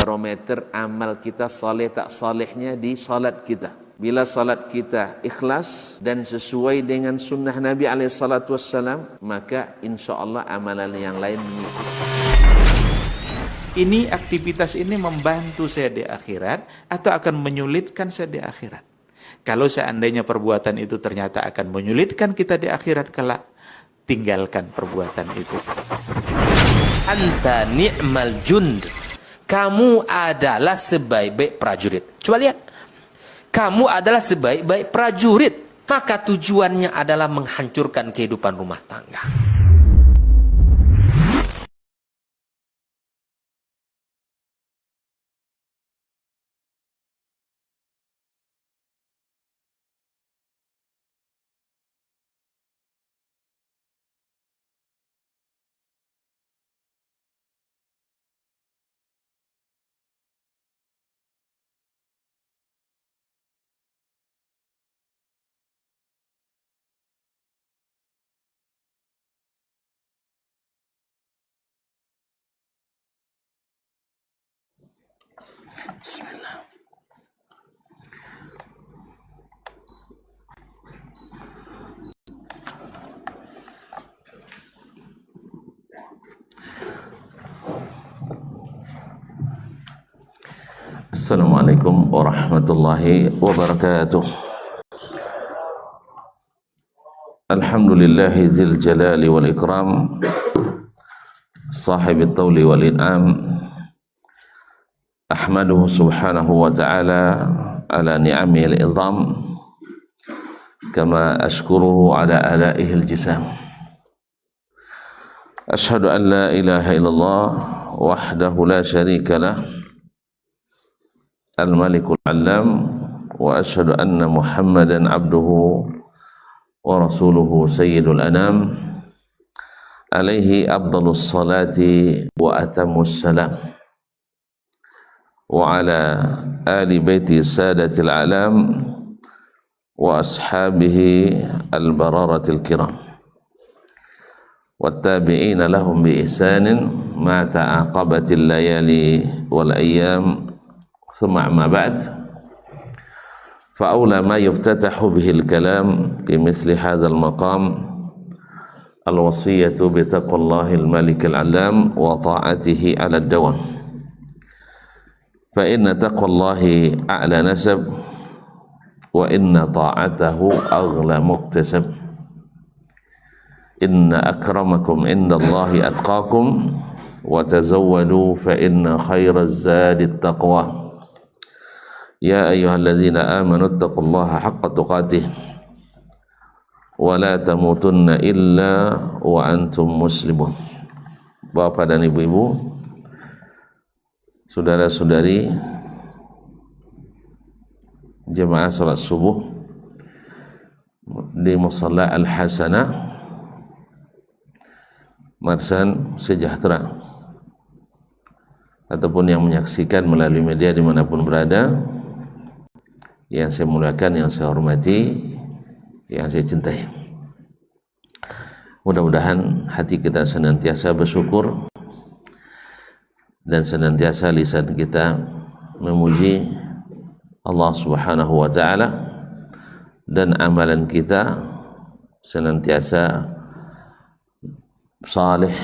barometer amal kita saleh tak salehnya di salat kita. Bila salat kita ikhlas dan sesuai dengan sunnah Nabi SAW, maka insya Allah amalan yang lain mengikut. Ini aktivitas ini membantu saya di akhirat atau akan menyulitkan saya di akhirat? Kalau seandainya perbuatan itu ternyata akan menyulitkan kita di akhirat kelak, tinggalkan perbuatan itu. Anta ni'mal jund. Kamu adalah sebaik-baik prajurit. Coba lihat. Kamu adalah sebaik-baik prajurit. Maka tujuannya adalah menghancurkan kehidupan rumah tangga. Bismillah. Assalamualaikum warahmatullahi wabarakatuh. Alhamdulillahi zil jalali wal ikram, sahibit tawli wal in'am. Ahmaduhu subhanahu wa ta'ala ala ni'amihi al-idham, kama ashkuruhu ala alaihi al-jisam. Ashhadu an la ilaha illallah wahdahu la sharika lah, al-malikul alam, wa ashhadu anna muhammadan abduhu wa rasuluhu sayyidul anam, alaihi afdalus salati wa atamus salam, wa ala ali baiti sadatil alam wa ashabihi al-bararatil kiram wattabi'ina lahum bi ihsanin ma ta'aqabatil layali wal ayyam. Thumma amma ba'd, fa awla ma yuftatahu bihil kalam fi misli hadzal maqam al-wasiyatu bi taqwallahil malikil alam wa ta'atihi 'ala ad-dawam. Fa inna taqwallahi a'la nasab wa inna ta'atahu aghla muktasab. Inna akramakum indallahi atqakum wa tazawwadu fa inna khairaz zadi at-taqwa. Ya ayyuhalladzina amanu taqullaha haqqa tuqatih wa la tamutunna illa wa antum muslimun. Bapak dan ibu-ibu, saudara-saudari jemaah salat subuh di Musalla Al-Hasanah Marsan Sejahtera, ataupun yang menyaksikan melalui media dimanapun berada, yang saya muliakan, yang saya hormati, yang saya cintai. Mudah-mudahan hati kita senantiasa bersyukur dan senantiasa lisan kita memuji Allah Subhanahu wa ta'ala, dan amalan kita senantiasa saleh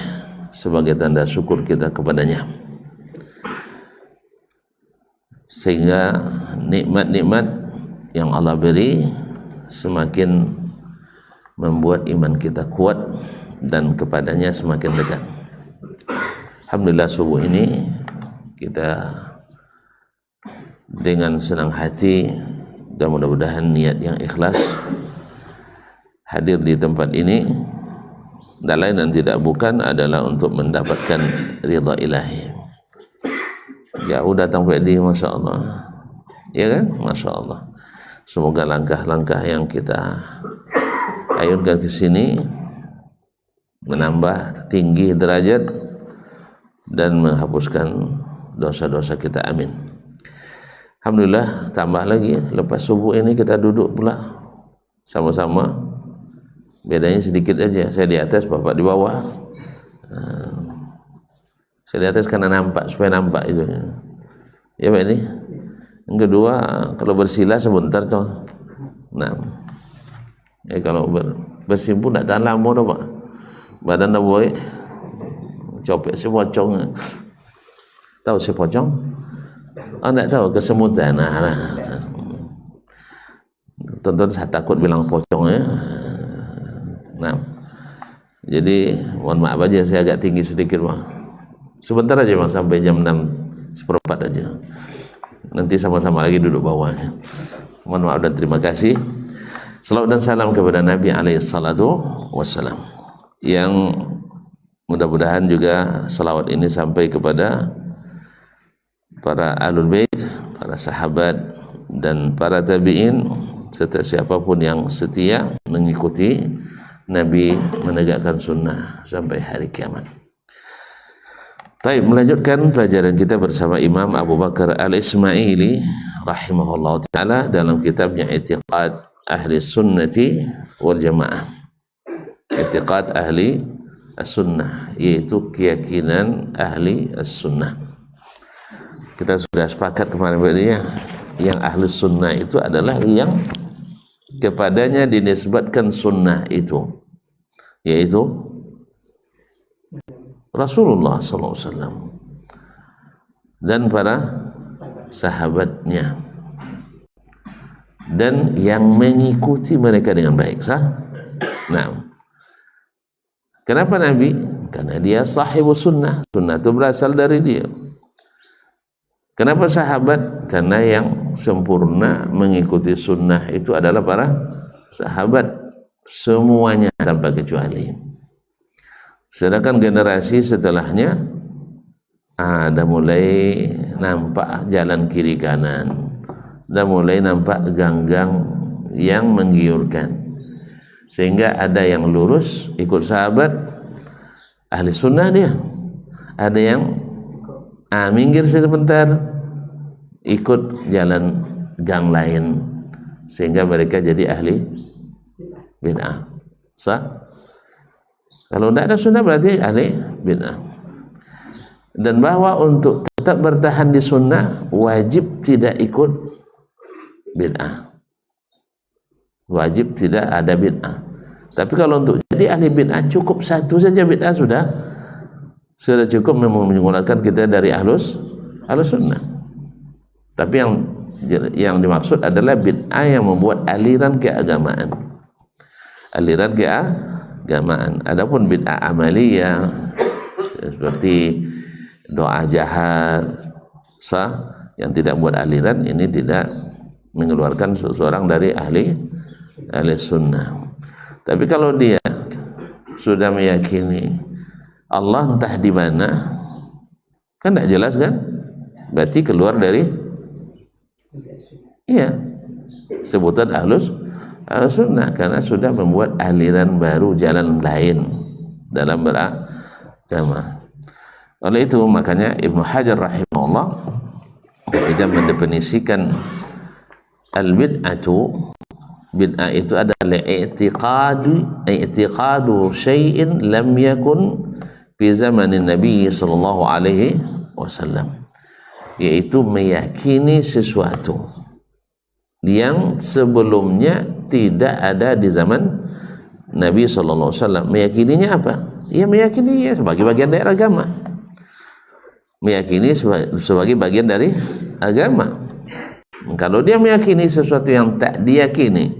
sebagai tanda syukur kita kepadanya, sehingga nikmat-nikmat yang Allah beri semakin membuat iman kita kuat dan kepadanya semakin dekat. Alhamdulillah, subuh ini kita dengan senang hati dan mudah-mudahan niat yang ikhlas hadir di tempat ini, dan lain dan tidak bukan adalah untuk mendapatkan ridha ilahi. Jauh datang PD, Masya Allah, ya kan? Masya Allah. Semoga langkah-langkah yang kita ayunkan ke sini menambah tinggi derajat dan menghapuskan dosa-dosa kita, amin. Alhamdulillah, tambah lagi lepas subuh ini kita duduk pula sama-sama. Bedanya sedikit aja, saya di atas, Bapak di bawah. Saya di atas karena nampak, supaya nampak itu. Ya Pak ini. Yang kedua, kalau bersila sebentar tuh. Nah, kalau bersimpu tidak tahan lama tuh Pak. Badan dah boleh copek si pocong. Tahu si pocong? Oh, tidak tahu kesemutan. Tonton saya takut bilang pocong ya. Nah, jadi mohon maaf aja saya agak tinggi sedikit Bang. Sebentar aja Bang, sampai jam 6:15 aja. Nanti sama-sama lagi duduk bawahnya. Mohon maaf dan terima kasih. Salawat dan salam kepada Nabi alaihi salatu wassalam. Yang mudah-mudahan juga salawat ini sampai kepada para ahlul bait, para sahabat dan para tabi'in serta siapapun yang setia mengikuti Nabi menegakkan sunnah sampai hari kiamat. Baik, melanjutkan pelajaran kita bersama Imam Abu Bakar Al-Ismaili rahimahullah ta'ala dalam kitabnya I'tiqad Ahli Sunnati wal Jamaah. I'tiqad Ahli As-Sunnah, yaitu keyakinan Ahli As-Sunnah. Kita sudah sepakat kemarin ya, yang Ahli Sunnah itu adalah yang kepadanya dinisbatkan sunnah itu, yaitu Rasulullah SAW dan para sahabatnya dan yang mengikuti mereka dengan baik. Sah? Nah, kenapa Nabi? Karena dia sahibu sunnah. Sunnah itu berasal dari dia. Kenapa sahabat? Karena yang sempurna mengikuti sunnah itu adalah para sahabat semuanya tanpa kecuali. Sedangkan generasi setelahnya ada mulai nampak jalan kiri kanan, dan mulai nampak ganggang yang menggiurkan, sehingga ada yang lurus ikut sahabat ahli sunnah dia, ada yang minggir sebentar ikut jalan gang lain, sehingga mereka jadi ahli bid'ah. Sah? Kalau tidak ada sunnah berarti ahli bid'ah. Dan bahwa untuk tetap bertahan di sunnah wajib tidak ikut bid'ah, wajib tidak ada bid'ah. Tapi kalau untuk jadi ahli bid'ah cukup satu saja bid'ah sudah cukup menggunakan kita dari ahlus sunnah. Tapi yang dimaksud adalah bid'ah yang membuat aliran keagamaan, aliran keagamaan. Adapun bid'ah amaliyah seperti doa jahat sah yang tidak buat aliran, ini tidak mengeluarkan seseorang dari ahli sunnah. Tapi kalau dia sudah meyakini Allah entah di mana, kan tidak jelas kan? Berarti keluar dari sebutan ahlus sunnah, karena sudah membuat aliran baru, jalan lain dalam beragama. Oleh itu makanya Ibnu Hajar rahimahullah ketika mendefinisikan al-bid'atu, bid'ah itu adalah i'tiqadu syai'in lam yakun fi zamanin Nabi sallallahu alaihi wasallam, yaitu meyakini sesuatu yang sebelumnya tidak ada di zaman Nabi sallallahu alaihi wasallam. Meyakininya apa? Ya meyakini sebagai bagian dari agama. Meyakini sebagai bagian dari agama. Kalau dia meyakini sesuatu yang tak diyakini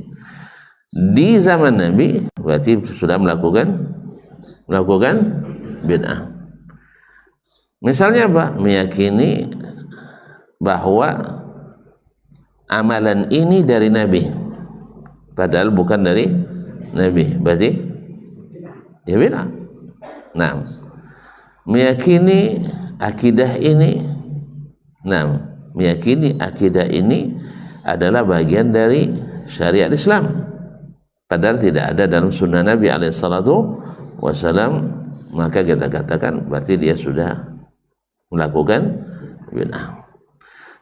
di zaman Nabi, berarti sudah melakukan bid'ah. Misalnya apa? Meyakini bahwa amalan ini dari Nabi, padahal bukan dari Nabi, berarti ya bid'ah. Nah, meyakini akidah ini, meyakini akidah ini adalah bagian dari syariat Islam, padahal tidak ada dalam sunnah Nabi alaihissalatu wassalam, maka kita katakan berarti dia sudah melakukan bid'ah.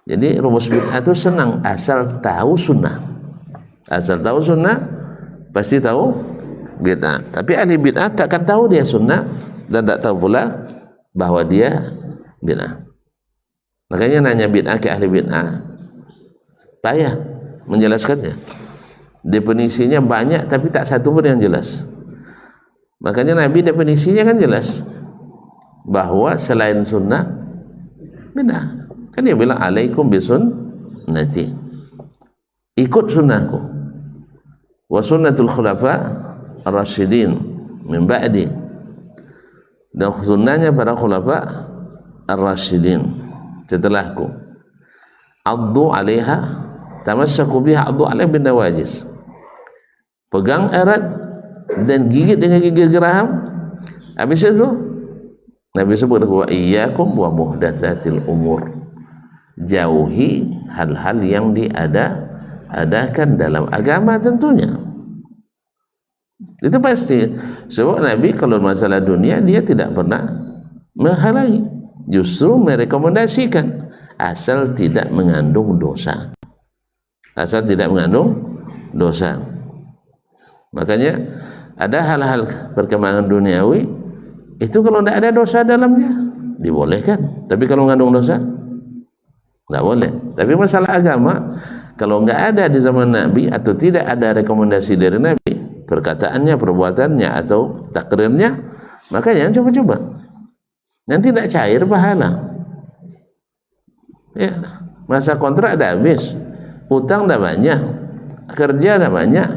Jadi rumus bid'ah itu senang, asal tahu sunnah. Asal tahu sunnah pasti tahu bid'ah. Tapi ahli bid'ah takkan tahu dia sunnah dan tak tahu pula bahwa dia bid'ah. Makanya nanya bid'ah ke ahli bid'ah payah menjelaskannya. Definisinya banyak tapi tak satu pun yang jelas. Makanya Nabi definisinya kan jelas, bahwa selain sunnah bid'ah. Kan dia bilang alaikum bisunnati, ikut sunnahku, wa sunnatul khulafa ar-rasyidin min ba'di, dan sunnahnya para khulafa ar-rasyidin setelahku. Addu 'alaiha, tamassaku biha, addu 'alaiha bin nawajis, pegang erat dan gigit dengan gigi geraham. Habis itu Nabi sebut, wa iyyakum wa muhdatsatil umur, jauhi hal-hal yang diadakan dalam agama tentunya. Itu pasti. Sebab Nabi kalau masalah dunia dia tidak pernah menghalangi, justru merekomendasikan asal tidak mengandung dosa. Asal tidak mengandung dosa. Makanya ada hal-hal perkembangan duniawi itu kalau tidak ada dosa dalamnya dibolehkan, tapi kalau mengandung dosa tidak boleh. Tapi masalah agama kalau nggak ada di zaman Nabi atau tidak ada rekomendasi dari Nabi, perkataannya, perbuatannya atau takrirnya, maka jangan coba-coba. Nanti tidak cair pahala. Ya, masa kontrak dah habis, utang dah banyak, kerja dah banyak,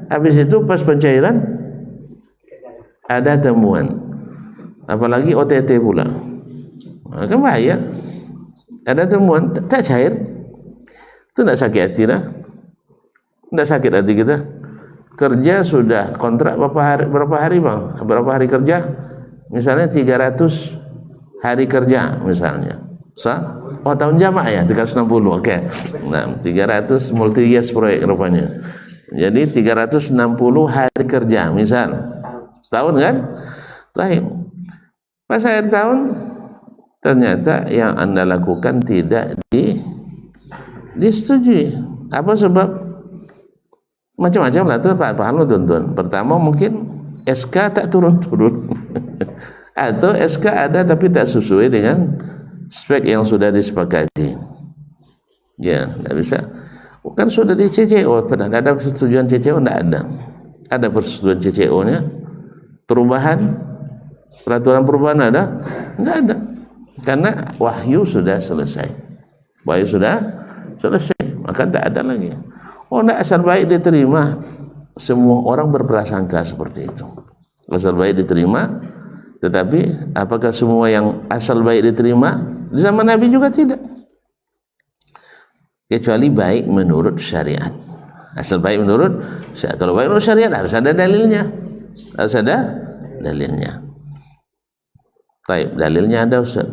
habis itu pas pencairan ada temuan, apalagi OTT pula, maka bahaya. Ada temuan tak cair, itu tidak sakit hati dah, tidak sakit hati kita. Kerja sudah kontrak berapa hari bang, berapa hari kerja, misalnya 300 hari kerja misalnya, tahun jamak ya 360, oke. Nah 300 multi years proyek rupanya, jadi 360 hari kerja misal setahun kan. Baik, pas akhir tahun ternyata yang Anda lakukan tidak disetujui. Apa sebab? Macam-macam lah tuh Pak Paham tuan-tuan. Pertama mungkin SK tak turun-turun atau SK ada tapi tak sesuai dengan spek yang sudah disepakati. Ya, tidak bisa. Kan sudah di CCO, pernah ada persetujuan CCO? Tidak ada. Ada persetujuan CCO-nya? Perubahan? Peraturan perubahan ada? Tidak ada. Karena wahyu sudah selesai. Wahyu sudah selesai, maka tak ada lagi. Oh, tidak, asal baik diterima. Semua orang berprasangka seperti itu. Asal baik diterima, tetapi apakah semua yang asal baik diterima? Di zaman Nabi juga tidak. Kecuali baik menurut syariat. Asal baik menurut syariat. Kalau baik menurut syariat harus ada dalilnya. Harus ada dalilnya. Baik, dalilnya ada Ustaz.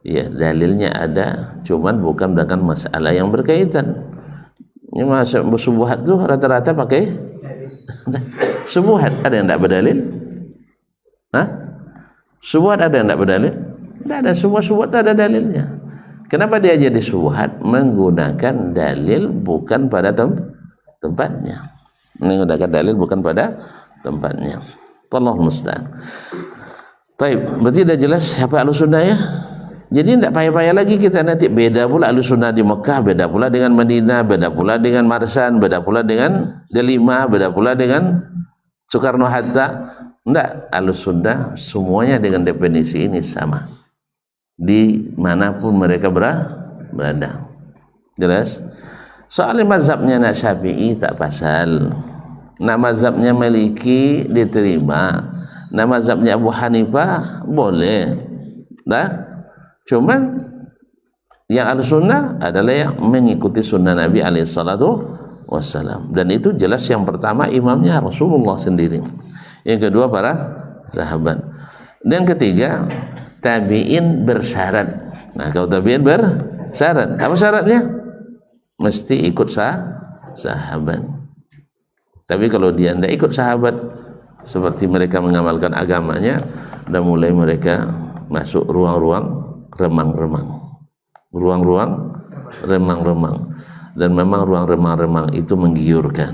Ya, dalilnya ada, cuman bukan dengan masalah yang berkaitan. Ini masuk subuhat tuh rata-rata pakai subuhat. Ada yang tidak berdalil? Hah? Subuhat ada yang tidak berdalil? Tidak ada. Semua subuhat ada dalilnya. Kenapa dia jadi subuhat? Menggunakan dalil bukan pada tempatnya. Menggunakan dalil bukan pada tempatnya. Wallahu musta'an. Baik, berarti dah jelas siapa Ahlussunnah ya? Jadi tidak payah-payah lagi kita nanti beda pula Ahlussunnah di Mekah, beda pula dengan Madinah, beda pula dengan Marsan, beda pula dengan Delima, beda pula dengan Soekarno Hatta. Tidak, Ahlussunnah semuanya dengan definisi ini sama dimanapun mereka berada. Jelas? Soalnya mazhabnya nak Syafi'i tak pasal, nak mazhabnya Maliki diterima, nak mazhabnya Abu Hanifah boleh. Dah? Cuman yang Ahlussunnah adalah yang mengikuti sunnah Nabi SAW, dan itu jelas yang pertama imamnya Rasulullah sendiri, yang kedua para sahabat, dan ketiga tabi'in bersyarat. Nah, kalau tabi'in bersyarat, apa syaratnya? Mesti ikut sahabat. Tapi kalau dia tidak ikut sahabat, seperti mereka mengamalkan agamanya, dan mulai mereka masuk ruang-ruang remang-remang, ruang-ruang remang-remang, dan memang ruang remang-remang itu menggiurkan.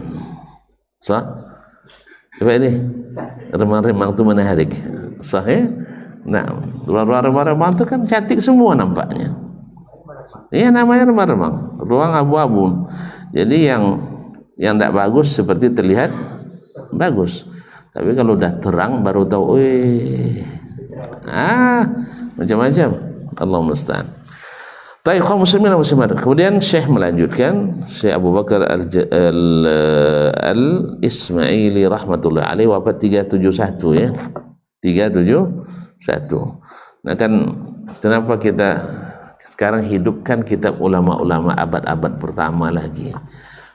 Apa ini? Remang-remang itu menarik. Sahih? Nah, ruang-ruang remang-remang itu kan cantik semua nampaknya. Iya, namanya remang-remang, ruang abu-abu. Jadi yang tidak bagus seperti terlihat bagus, tapi kalau udah terang baru tahu, macam-macam. Allah musta'an. Baik, kaum muslimin dan muslimat. Kemudian Syekh melanjutkan, Syekh Abu Bakar Al-Ismaili rahmatullah alaih, wafat 371 ya. 371. Nah kan kenapa kita sekarang hidupkan kitab ulama-ulama abad-abad pertama lagi?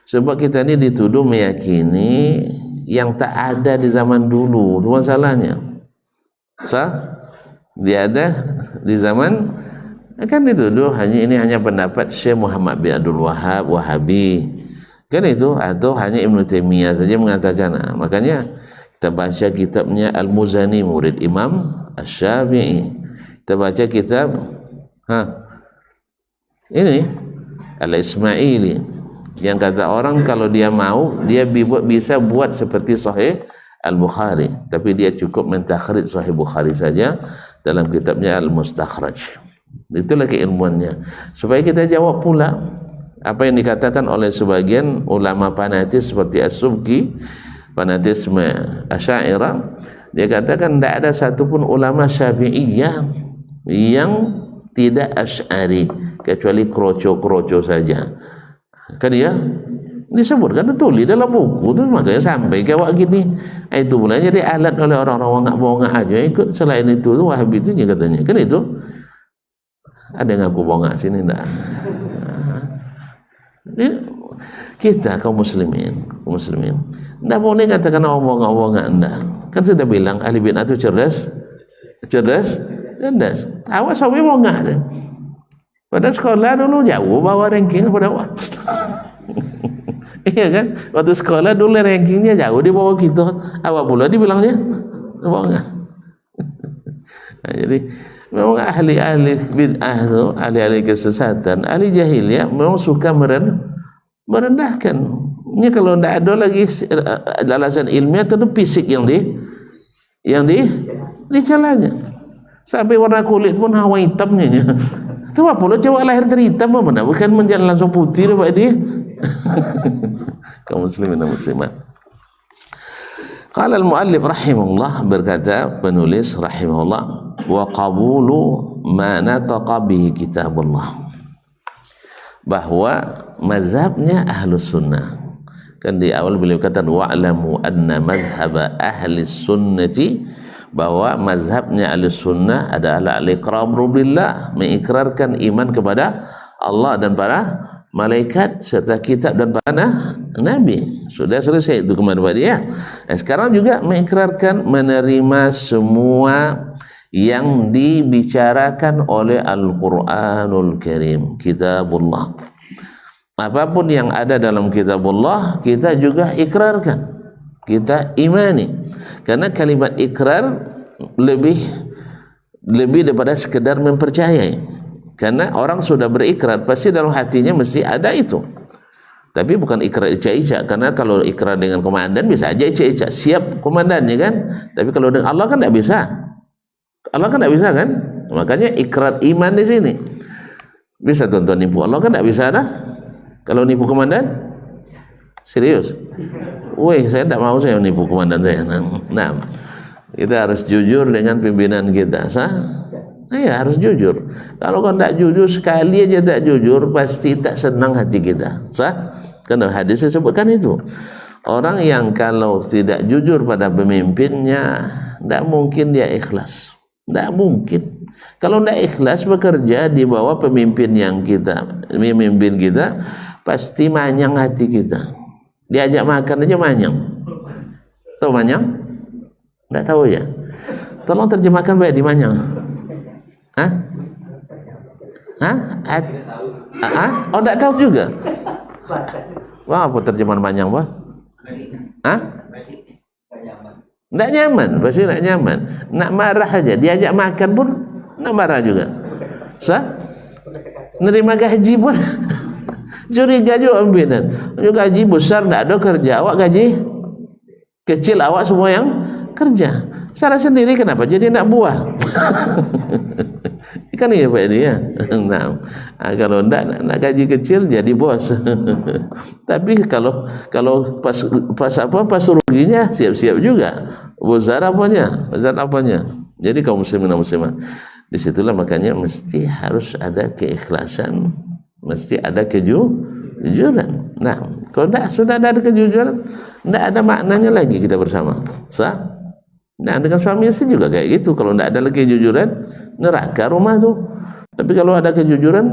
Sebab kita ini dituduh meyakini yang tak ada di zaman dulu. Itu masalahnya. Dia ada di zaman, kan dituduh hanya pendapat Syekh Muhammad bin Abdul Wahhab Wahabi, kan itu, atau hanya Ibnu Taimiyah saja mengatakan. Makanya kita baca kitabnya Al-Muzani, murid Imam Asy-Syafi'i. Kita baca kitab ini Al-Ismaili, yang kata orang kalau dia mau dia bisa buat seperti Sahih Al-Bukhari, tapi dia cukup mentakhrij Sahih Bukhari saja dalam kitabnya Al-Mustakhraj. Itulah keilmuannya, supaya kita jawab pula apa yang dikatakan oleh sebagian ulama fanatis seperti As-Subki, fanatisme Asy'ariyah. Dia katakan tidak ada satupun ulama Syafi'iyah yang tidak Asy'ari, kecuali kroco-kroco saja. Kan dia disebutkan, betul di dalam buku tu, makanya sampai ke awak gini. Itu pula jadi alat oleh orang-orang bongak-bongak aja ikut. Selain itu Wahabi itu katanya, kan itu ada yang aku bongak sini enggak. Kita kaum muslimin enggak boleh katakan orang bongak-bongak enggak. Kan sudah bilang ahli bid'ah itu cerdas. Awas sampai bongak deh. Pada sekolah dulu jauh bawa ranking pada awak. Iya kan? Waktu sekolah dulu rankingnya jauh di bawah kita. Awak pula dibilangnya bongak. Nah, jadi memang ahli-ahli bid'ah itu, ahli-ahli kesesatan, ahli jahiliyah memang suka merendahkan. Ini kalau tidak ada lagi alasan ilmiah, tentu fisik yang dicalanya. Sampai warna kulit pun hawa hitamnya. Itu apa pula cowok lahir dari hitam mana? Bukan menjadi langsung putih lepas dia. Kaum muslimin dan muslimat. Qala al-muallif rahimahullah, berkata penulis rahimahullah, wa qabulu ma nataqa bihi kitabullah, bahwa mazhabnya Ahlus Sunnah. Kan di awal beliau kata wa'lamu anna mazhab ahli sunnati, bahwa mazhabnya Ahlus Sunnah adalah al-iqraru billah, mengikrarkan iman kepada Allah dan para malaikat serta kitab dan para nabi. Sudah selesai itu kemarin Pak dia. Sekarang juga mengikrarkan menerima semua yang dibicarakan oleh Al-Quranul Karim, kitabullah. Apapun yang ada dalam kitabullah kita juga ikrarkan, kita imani. Karena kalimat ikrar lebih daripada sekedar mempercayai. Karena orang sudah berikrar, pasti dalam hatinya mesti ada itu. Tapi bukan ikrar icak-icak, karena kalau ikrar dengan komandan bisa aja icak-icak, siap komandannya kan. Tapi kalau dengan Allah kan tidak bisa. Allah kan tidak bisa kan? Makanya ikrar iman di sini. Bisa tuan-tuan nipu Allah kan tidak bisa dah. Kalau nipu komandan, serius. Weh, saya tidak mau saya nipu komandan saya. Nah, kita harus jujur dengan pimpinan kita. Iya, harus jujur. Kalau kau tidak jujur, sekali aja tak jujur, pasti tak senang hati kita. Karena hadis saya sebutkan itu. Orang yang kalau tidak jujur pada pemimpinnya, tidak mungkin dia ikhlas. Tidak mungkin. Kalau tidak ikhlas bekerja di bawah pemimpin kita, pasti manyang hati kita. Diajak makan aja manyang. Tahu manyang? Tidak tahu ya? Tolong terjemahkan baik di manyang. Oh, tidak tahu juga. Wah, apa terjemahan manyang, Pak? Tidak nyaman, pasti tidak nyaman. Nak marah aja, diajak makan pun nak marah juga. Nerima gaji pun curiga juga pimpinan. Gaji besar tidak ada kerja, awak gaji kecil, awak semua yang kerja. Salah sendiri kenapa jadi nak buah? Kan iya Pak ini ya. Nah, kalau nak gaji kecil jadi bos. Tapi kalau pas ruginya siap-siap juga. Besar apanya. Jadi kaum muslimin dan muslimah, disitulah makanya mesti harus ada keikhlasan, mesti ada kejujuran. Nah, kalau sudah ada kejujuran, tidak ada maknanya lagi kita bersama. Sah? Nah, dengan suami istri juga kayak gitu. Kalau tidak ada lagi kejujuran, neraka rumah tuh. Tapi kalau ada kejujuran,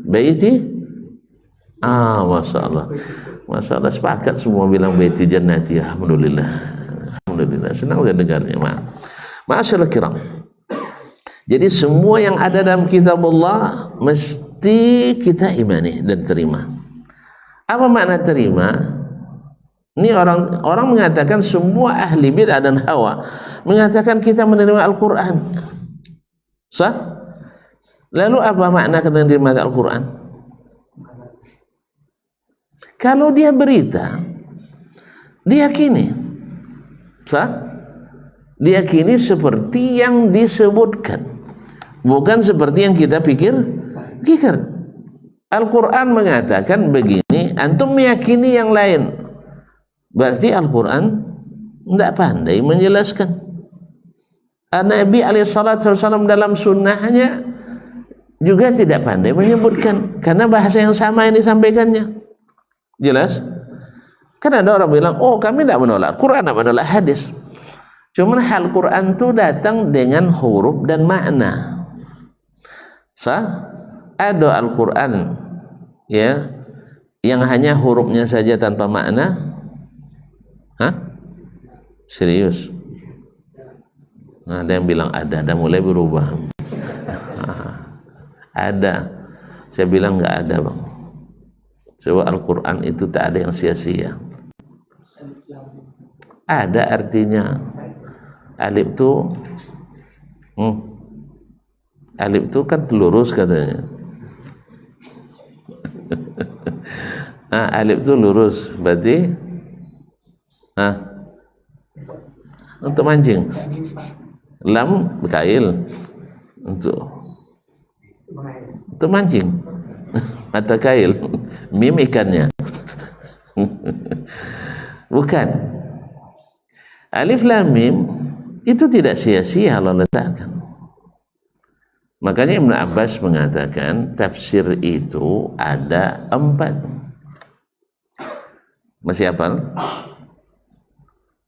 baiti, masya Allah, sepakat semua bilang baiti jannati. Alhamdulillah, senang saya dengarnya. Ma'asyiral kiram. Jadi semua yang ada dalam kitab Allah mesti kita imani dan terima. Apa makna terima? Ini orang mengatakan semua ahli bid'ah dan hawa mengatakan kita menerima Al-Quran. Sah? Lalu apa makna menerima Al-Quran? Kalau dia berita, diyakini. Sah? Diyakini seperti yang disebutkan, bukan seperti yang kita pikir. Al-Quran mengatakan begini, antum meyakini yang lain, berarti Al-Quran tidak pandai menjelaskan. Nabi SAW dalam sunnahnya juga tidak pandai menyebutkan, karena bahasa yang sama yang disampaikannya. Jelas? Kan ada orang bilang, oh kami tidak menolak Quran, tidak menolak hadis. Cuman hal Quran itu datang dengan huruf dan makna. Sah? Ada Al-Quran ya yang hanya hurufnya saja tanpa makna? Hah? Serius? Nah, ada yang bilang ada mulai berubah. Ada. Saya bilang nggak ada, Bang. Sebab Al-Quran itu tak ada yang sia-sia. Ada artinya. Alif itu kan lurus katanya. Alif itu lurus, berarti untuk mancing. Lam kail untuk mancing. Mata kail, mim ikannya. Bukan. Alif lam mim itu tidak sia-sia Allah letakkan. Makanya Ibn Abbas mengatakan tafsir itu ada 4. Masih hafal?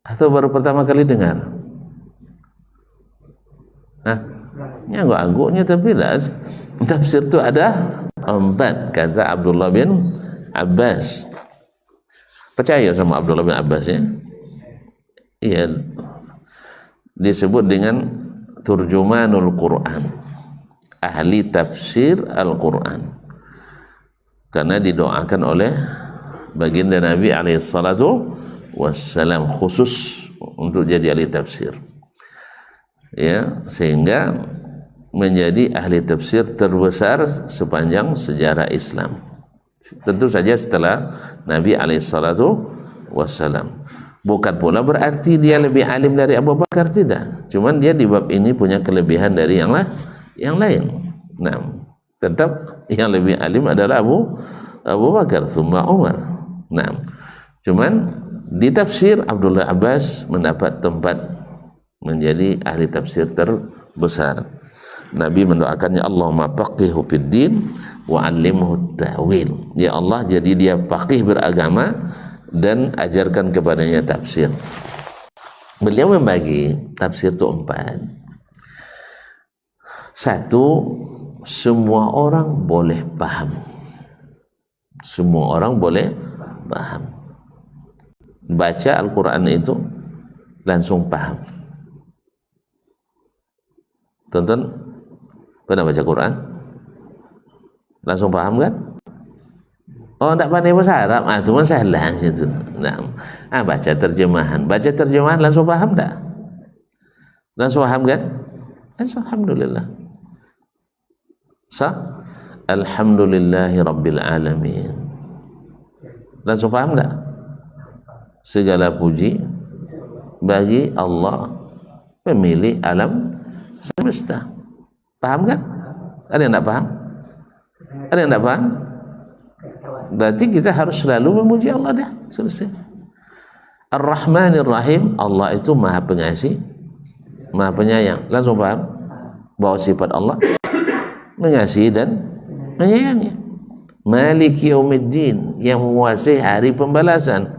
Atau baru pertama kali dengar? Ngangguk-angguknya tapi lah. Tafsir itu ada 4, kata Abdullah bin Abbas. Percaya sama Abdullah bin Abbas ya? Iya. Disebut dengan turjumanul Quran, ahli tafsir Al-Quran, karena didoakan oleh baginda Nabi alaihissalatu wassalam khusus untuk jadi ahli tafsir ya, sehingga menjadi ahli tafsir terbesar sepanjang sejarah Islam, tentu saja setelah Nabi alaihissalatu wassalam. Bukan pula berarti dia lebih alim dari Abu Bakar, tidak. Cuman dia di bab ini punya kelebihan dari yang lain. Nah, tetap yang lebih alim adalah Abu Bakar, thumma Umar. Nah, cuman di tafsir Abdullah Abbas mendapat tempat menjadi ahli tafsir terbesar. Nabi mendoakannya, Allahumma faqihhu fid din wa 'allimhu ta'wil. Ya Allah, jadi dia faqih beragama dan ajarkan kepadanya tafsir. Beliau membagi tafsir itu 4. 1, semua orang boleh paham. Semua orang boleh paham. Baca Al-Quran itu langsung paham. Tonton, pernah baca Quran? Langsung paham kan? Oh, tidak pandai bahasa Arab, itu masalah gitu. Nah, baca terjemahan langsung paham tak? Langsung paham kan? Alhamdulillah. Alhamdulillahi Rabbil Alamin. Langsung paham tak? Segala puji bagi Allah, pemilik alam semesta. Paham kan? Ada yang tidak paham? Ada yang tidak paham? Berarti kita harus selalu memuji Allah dah. Selesai. Ar-Rahmanir Rahim, Allah itu Maha Pengasih, Maha Penyayang. Langsung paham bahwa sifat Allah mengasihi dan menyayangi. Maliki Yaumiddin, yang menguasai hari pembalasan.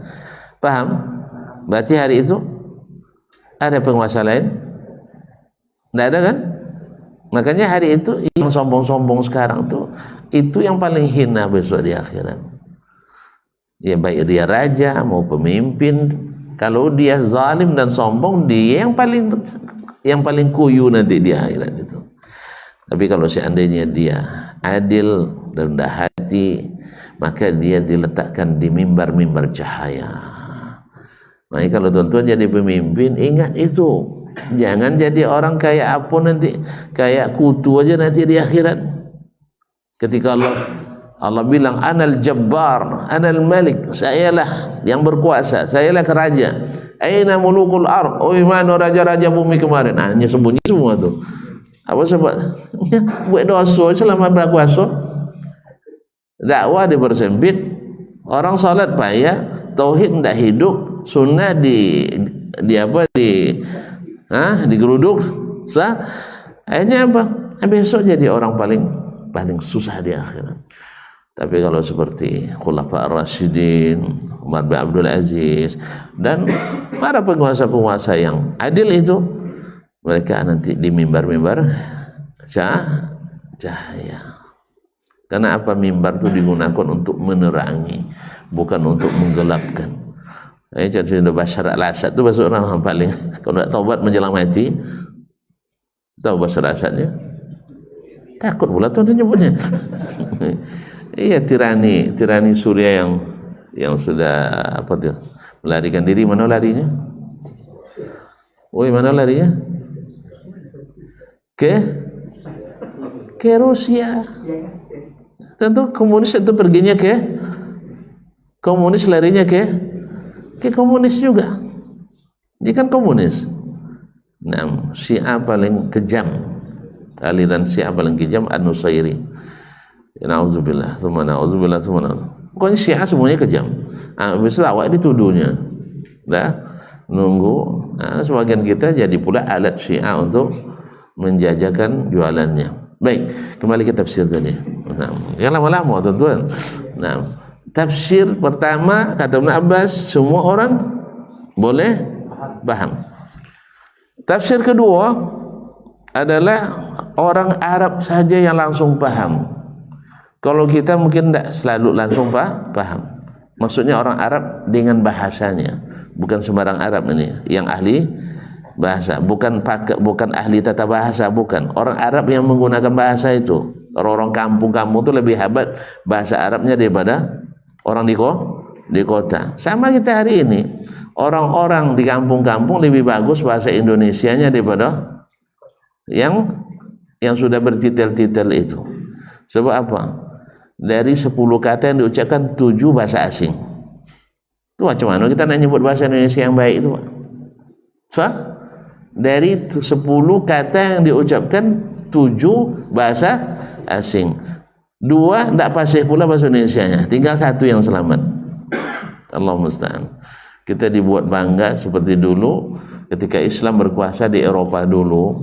Paham? Berarti hari itu ada penguasa lain? Tidak ada kan? Makanya hari itu yang sombong-sombong sekarang tuh, itu yang paling hina besok di akhirat. Ya baik dia raja mau pemimpin, kalau dia zalim dan sombong, dia yang paling kuyu nanti di akhirat itu. Tapi kalau seandainya dia adil dan rendah hati, maka dia diletakkan di mimbar-mimbar cahaya. Makanya kalau tuan-tuan jadi pemimpin, ingat itu. Jangan jadi orang kayak apa nanti, kayak kutu aja nanti di akhirat. Ketika Allah bilang Anal Jabbar, Anal Malik, sayalah yang berkuasa, sayalah raja. Aina mulukul ard, oh mana raja-raja bumi kemarin? Nah, hanya sembunyi semua tuh. Apa sebab? Buat dosa selama berkuasa. Dakwah dipersempit, orang salat payah, tauhid tidak hidup, sunnah digeruduk, sah. Akhirnya apa? Besok jadi orang paling susah di akhirat. Tapi kalau seperti Khulafa Ar-Rasyidin, Umar bin Abdul Aziz, dan para penguasa-penguasa yang adil itu, mereka nanti di mimbar-mimbar cahaya. Karena apa? Mimbar itu digunakan untuk menerangi, bukan untuk menggelapkan. Jadi Bashar al-Assad itu bahasa orang yang paling, kalau tidak taubat menjelang mati, tahu Bashar al-Assadnya? Takut pula tuh dia nyebutnya. Iya, tirani Suria yang sudah apa tuh, melarikan diri. Mana larinya? Woi, mana larinya? Ke Rusia. Tentu komunis itu perginya ke komunis, larinya ke komunis juga. Dia kan komunis. Nah, Syiah paling kejam, aliran Syiah paling kejam An-Nusairi. Na'udzubillah, tsumma na'udzubillah, tsumma na'udzubillah. Pokoknya Syiah semuanya kejam. Habis itu awak dituduhnya. Dah nunggu. Sebagian kita jadi pula alat Syiah untuk menjajakan jualannya. Baik, kembali ke tafsir tadi. Nah, yang lama-lama tuan-tuan. Nah, tafsir pertama kata Ibn Abbas, semua orang boleh paham. Tafsir kedua adalah orang Arab saja yang langsung paham. Kalau kita mungkin tidak selalu langsung paham. Maksudnya orang Arab dengan bahasanya, bukan sembarang Arab ini yang ahli bahasa, bukan ahli tata bahasa, bukan. Orang Arab yang menggunakan bahasa itu. Orang-orang kampung-kampung itu lebih hebat bahasa Arabnya daripada orang di kota. Sama kita hari ini, orang-orang di kampung-kampung lebih bagus bahasa Indonesianya daripada yang sudah bertitel-titel itu. Sebab apa? Dari 10 kata yang diucapkan 7 bahasa asing. Itu macam mana kita nak nyebut bahasa Indonesia yang baik itu, Pak? So, dari 10 kata yang diucapkan 7 bahasa asing. 2 tidak fasih pula bahasa Indonesianya, tinggal 1 yang selamat. Allahumma musta'an. Kita dibuat bangga seperti dulu ketika Islam berkuasa di Eropa dulu.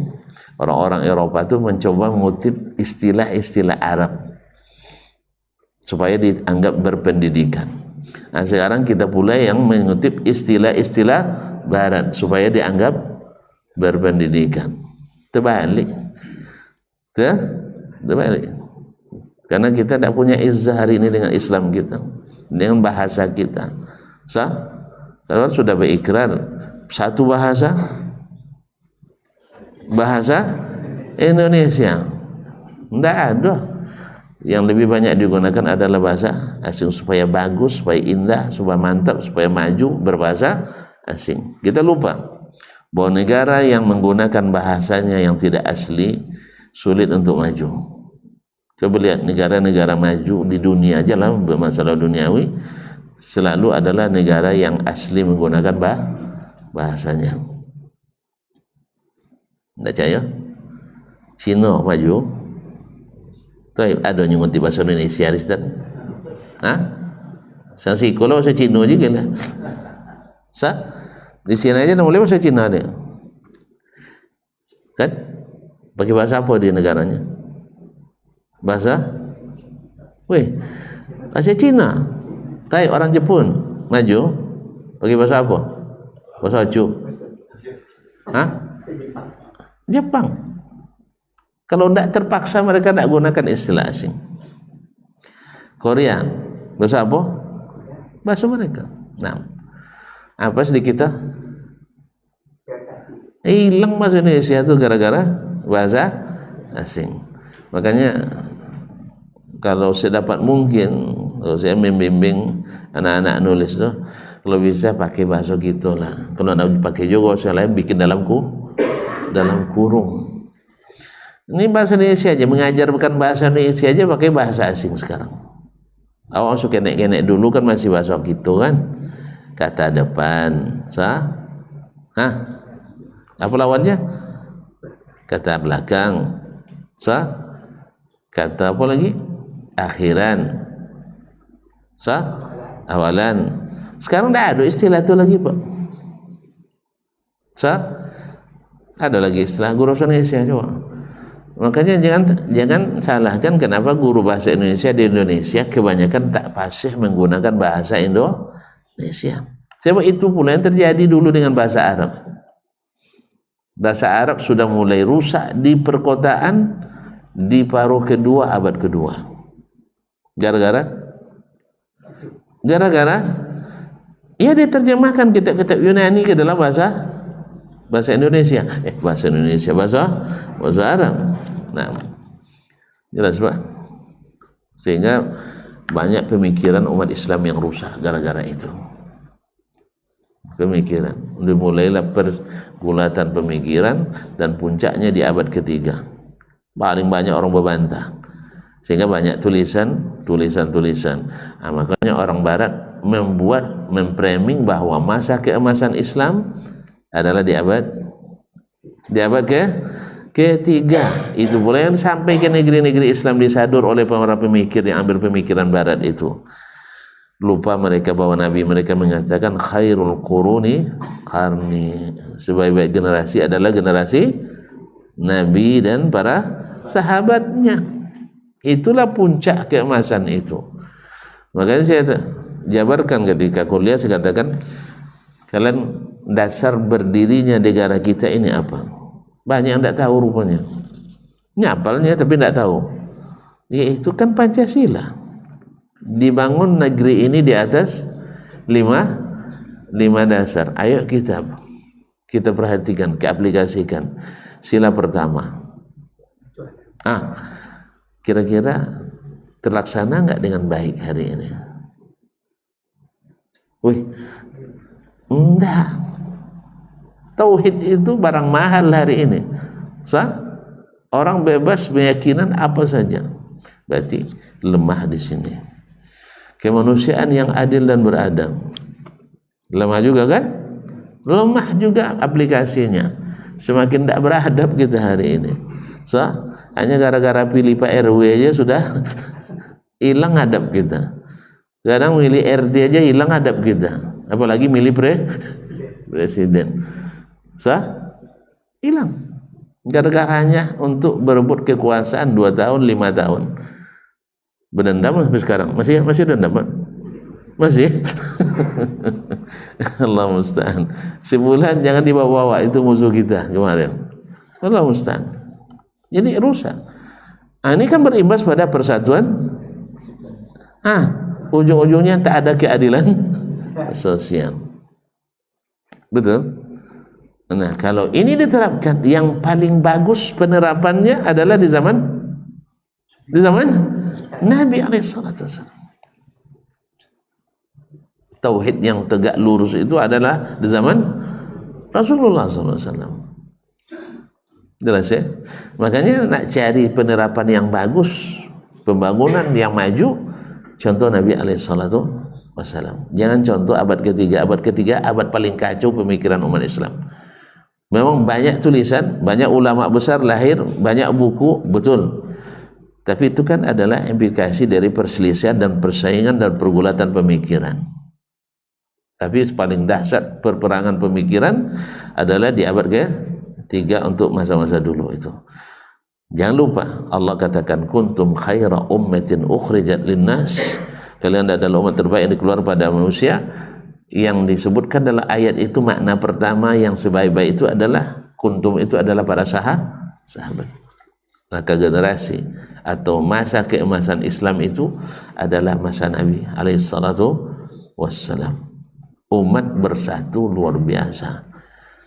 Orang-orang Eropa itu mencoba mengutip istilah-istilah Arab supaya dianggap berpendidikan. Nah, sekarang kita pula yang mengutip istilah-istilah Barat supaya dianggap berpendidikan. Terbalik. Terbalik. Karena kita tidak punya izzah hari ini dengan Islam kita, dengan bahasa kita. Sah? Kalau sudah berikrar satu bahasa Indonesia, tidak ada. Yang lebih banyak digunakan adalah bahasa asing supaya bagus, supaya indah, supaya mantap, supaya maju berbahasa asing. Kita lupa bahwa negara yang menggunakan bahasanya yang tidak asli sulit untuk maju. Coba lihat negara-negara maju di dunia aja lah, bermasalah duniawi, selalu adalah negara yang asli menggunakan bahasanya. Tidak percaya? Cina maju, Taib ada yang ngerti bahasa Indonesia Ustaz? Hah? Saya psikolog bahasa Cina juga lah. Di sini aja nak boleh bahasa Cina dia. Kan? Pakai bahasa apa di negaranya? Bahasa? Weh, bahasa Cina. Taib orang Jepun maju pakai bahasa apa? Bahasa Acu. Hah? Jepang. Kalau tidak terpaksa mereka tidak gunakan istilah asing. Korea, bahasa apa? Bahasa mereka. Nah, apa sedikit kita? Hilang bahasa Indonesia itu gara-gara bahasa asing. Makanya kalau sedapat mungkin, kalau saya membimbing anak-anak nulis tuh, kalau bisa pakai bahasa gitulah. Kalau tidak pakai juga, saya lain bikin dalam kurung. Ini bahasa Indonesia aja, mengajar bukan bahasa Indonesia aja pakai bahasa asing sekarang. Awak masuk kenek-kenek dulu kan masih bahasa gitu kan. Kata depan, hah? Apa lawannya? Kata belakang, kata apa lagi? Akhiran, awalan. Sekarang tidak ada istilah itu lagi, Pak. Ada lagi istilah guru bahasa Indonesia coba. Makanya jangan salahkan kenapa guru bahasa Indonesia di Indonesia kebanyakan tak fasih menggunakan bahasa Indonesia. Sebab itu pula yang terjadi dulu dengan bahasa Arab. Bahasa Arab sudah mulai rusak di perkotaan di paruh kedua abad kedua. Gara-gara ia diterjemahkan kitab-kitab Yunani ke dalam bahasa Indonesia. Bahasa Arab. Nah, jelas Pak. Sehingga banyak pemikiran umat Islam yang rusak gara-gara itu. Pemikiran. Dimulailah pergulatan pemikiran dan puncaknya di abad ketiga. Paling banyak orang berbantah. Sehingga banyak tulisan. Nah, makanya orang Barat memframing bahwa masa keemasan Islam adalah di abad ketiga. Itu pula yang sampai ke negeri-negeri Islam disadur oleh para pemikir yang ambil pemikiran Barat itu. Lupa mereka bahwa Nabi mereka mengatakan khairul quruni qarni, sebaik-baik generasi adalah generasi Nabi dan para sahabatnya. Itulah puncak keemasan itu. Makanya saya jabarkan ketika kuliah, saya katakan kalian dasar berdirinya negara kita ini apa? Banyak yang tidak tahu rupanya. Nyapalnya tapi tidak tahu. Yaitu kan Pancasila. Dibangun negeri ini di atas lima dasar. Ayo kita perhatikan, keaplikasikan. Sila pertama. Kira-kira terlaksana enggak dengan baik hari ini? Enggak. Tauhid itu barang mahal hari ini. Orang bebas keyakinan apa saja. Berarti lemah di sini. Kemanusiaan yang adil dan beradab. Lemah juga kan? Lemah juga aplikasinya. Semakin tidak beradab kita hari ini. Hanya gara-gara pilih Pak RW aja sudah hilang adab kita. Kadang milih RT aja hilang adab kita. Apalagi milih presiden. Hilang. Gara-garanya untuk berebut kekuasaan 2 tahun, 5 tahun. Berdendam sampai sekarang. Masih dendam, Pak? Masih? Allah musta'an. Sebulan jangan dibawa-bawa, itu musuh kita kemarin. Allah musta'an. Jadi rusak. Ini kan berimbas pada persatuan. Ujung-ujungnya tak ada keadilan sosial. Betul? Nah, kalau ini diterapkan, yang paling bagus penerapannya adalah di zaman Nabi SAW. Tauhid yang tegak lurus itu adalah di zaman Rasulullah SAW. Jelas ya? Makanya nak cari penerapan yang bagus, pembangunan yang maju, contoh Nabi SAW. Jangan contoh abad ketiga. Abad ketiga abad paling kacau pemikiran umat Islam. Memang banyak tulisan, banyak ulama besar lahir, banyak buku, betul. Tapi itu kan adalah implikasi dari perselisihan dan persaingan dan pergulatan pemikiran. Tapi paling dahsyat perperangan pemikiran adalah di abad ke-3 untuk masa-masa dulu itu. Jangan lupa Allah katakan kuntum khaira ummatin ukhrijat linnas, kalian adalah umat terbaik yang dikeluarkan pada manusia. Yang disebutkan dalam ayat itu makna pertama yang sebaik-baik itu adalah kuntum, itu adalah para sahabat. Maka generasi atau masa keemasan Islam itu adalah masa Nabi alaihissalatu wassalam. Umat bersatu luar biasa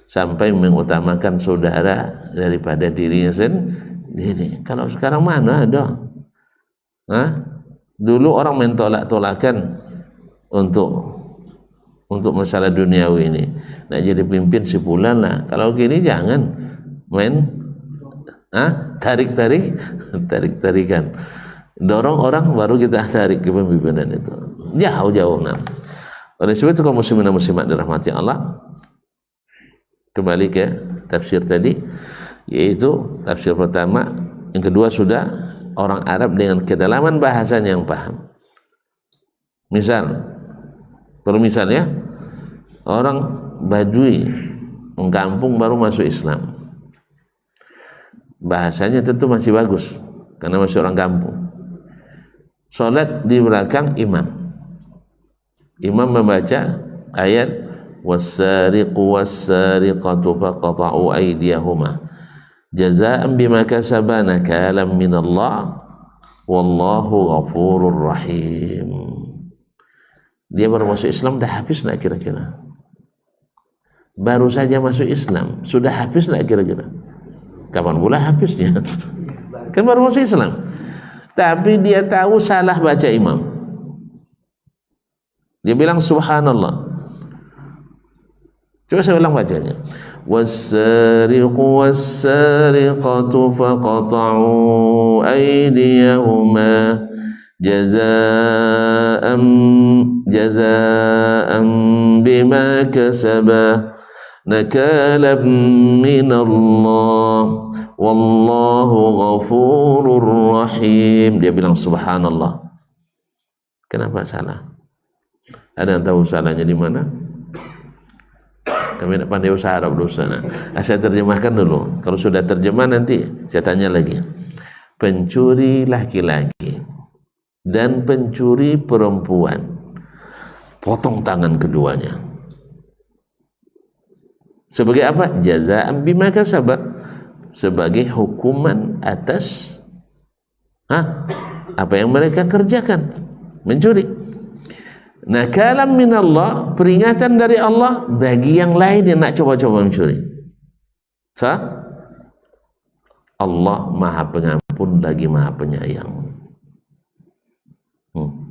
sampai mengutamakan saudara daripada dirinya sendiri. Kalau sekarang mana ada? Dulu orang mentolak-tolakan untuk masalah duniawi ini. Nak jadi pimpin sebulan lah. Kalau gini jangan main tarik-tarikan. Dorong orang baru kita tarik ke pemimpinan itu. Jauh-jauh nah. Oleh sebab itu kaum muslimin dan muslimat dirahmati Allah, kembali ke tafsir tadi, yaitu tafsir pertama, yang kedua sudah orang Arab dengan kedalaman bahasanya yang paham. Perlu misal ya, orang Badui mengkampung baru masuk Islam, bahasanya tentu masih bagus karena masih orang kampung. Salat di belakang imam membaca ayat was-sariqu was-sariqatu faqata'u aydiyahuma jazaa'an bima kasaba nakalan minallah wallahu ghafurur rahim. Dia baru masuk Islam, dah habis nak kira-kira? Baru saja masuk Islam, sudah habis nak kira-kira? Kapan pula habisnya? Kan baru masuk Islam. Tapi dia tahu salah baca imam. Dia bilang subhanallah. Coba saya ulang bacanya. Was-sariqu was-sariqatu faqata'u aydiyahuma jazaa'an bima kasaba nakalan minallah wallahu ghafurur rahim. Dia bilang subhanallah. Kenapa salah? Ada yang tahu salahnya di mana? Kami nak pandai usaha Arab dulu sana. Saya terjemahkan dulu. Kalau sudah terjemah nanti saya tanya lagi. Pencuri laki-laki dan pencuri perempuan, potong tangan keduanya. Sebagai apa? Jazaa'an bima kasaba, sebagai hukuman atas apa yang mereka kerjakan, mencuri. Nakalan minallah, peringatan dari Allah bagi yang lain yang nak coba-coba mencuri. Allah Maha Pengampun lagi Maha Penyayang.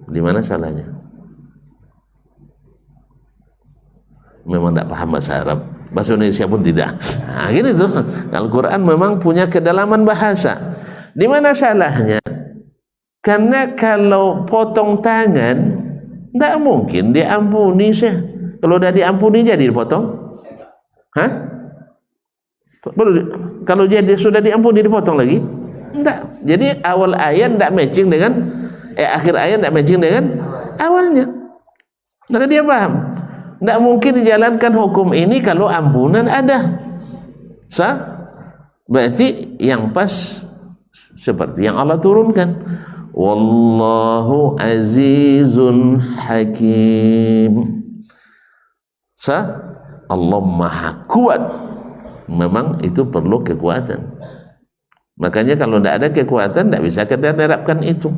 Di mana salahnya? Memang tidak paham bahasa Arab, bahasa Indonesia pun tidak. Gini tuh. Al-Quran memang punya kedalaman bahasa. Di mana salahnya? Karena kalau potong tangan tidak mungkin diampuni sih. Kalau sudah diampuni jadi dipotong? Kalau jadi sudah diampuni dipotong lagi? Tidak. Jadi awal ayat tidak matching dengan akhir ayat tidak matching dengan awalnya. Maka dia paham. Tidak mungkin dijalankan hukum ini kalau ampunan ada. Berarti yang pas seperti yang Allah turunkan. Wallahu azizun hakim. Allah Maha Kuat. Memang itu perlu kekuatan. Makanya kalau tidak ada kekuatan tidak bisa kita terapkan itu.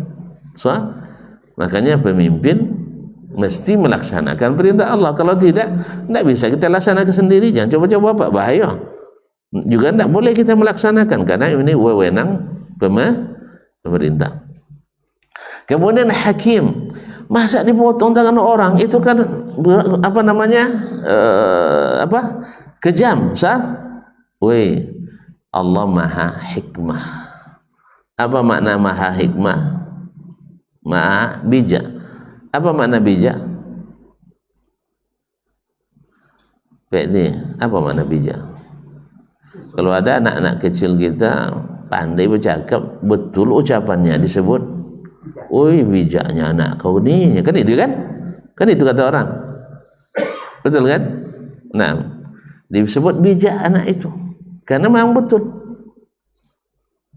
Makanya pemimpin mesti melaksanakan perintah Allah. Kalau tidak bisa kita laksanakan sendiri. Jangan coba-coba Pak, bahaya. Juga tidak boleh kita melaksanakan karena ini wewenang pemerintah. Kemudian hakim, masa dipotong tangan orang itu kan kejam, Allah Maha Hikmah. Apa makna Maha Hikmah? Maha bijak. Apa makna bijak? Apa makna bijak? Kalau ada anak-anak kecil kita pandai bercakap, betul ucapannya disebut, "Oi, bijaknya anak kau ni." Kan itu kan? Kan itu kata orang. Betul kan? Nah, disebut bijak anak itu. Karena memang betul.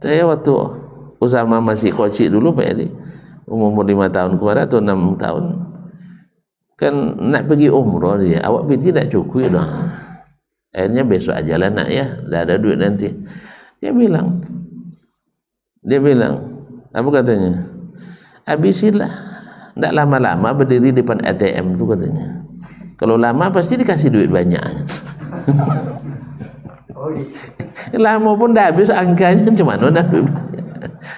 Saya waktu Usama masih kocik dulu Pak Edi, umur 5 tahun kemarin atau 6 tahun, kan nak pergi umrah dia, awak pergi tidak cukup dah. Akhirnya besok aja lah nak ya, dah ada duit nanti. Dia bilang, apa katanya? Habisilah, tidak lama-lama berdiri depan ATM tu katanya. Kalau lama pasti dikasih duit banyak. Lama pun dah habis angkanya, macam mana dah duit banyak.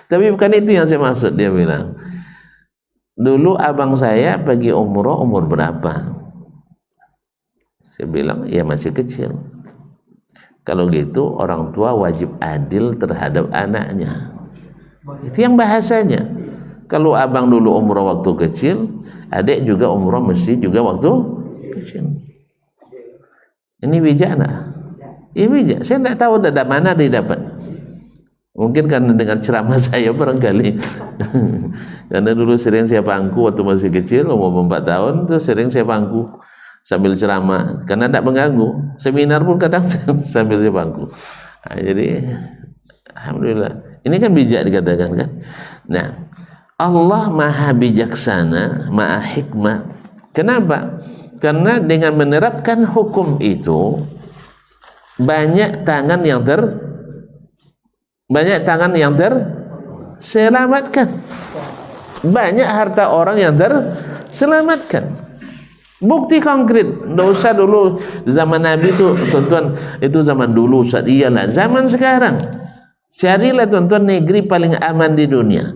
Tapi bukan itu yang saya maksud. Dia bilang, dulu abang saya pergi umrah umur berapa? Saya bilang, ya masih kecil. Kalau gitu orang tua wajib adil terhadap anaknya. Itu yang bahasanya. Kalau abang dulu umrah waktu kecil, adik juga umrah mesti juga waktu kecil. Ini bijak nak? Ini bijak. Saya tidak tahu dari mana dia dapat. Mungkin karena dengan ceramah saya barangkali. Karena dulu sering saya pangku waktu masih kecil, umur 4 tahun, tuh sering saya pangku sambil ceramah. Karena tidak mengganggu. Seminar pun kadang sambil saya pangku. Nah, jadi, alhamdulillah. Ini kan bijak dikatakan kan. Nah, Allah maha bijaksana, maha hikmah. Kenapa? Karena dengan menerapkan hukum itu, banyak tangan yang terselamatkan, banyak harta orang yang terselamatkan. Bukti konkret. Tidak usah dulu zaman Nabi itu, tuan-tuan, itu zaman dulu Ustaz. Iyalah, zaman sekarang carilah tuan-tuan negeri paling aman di dunia.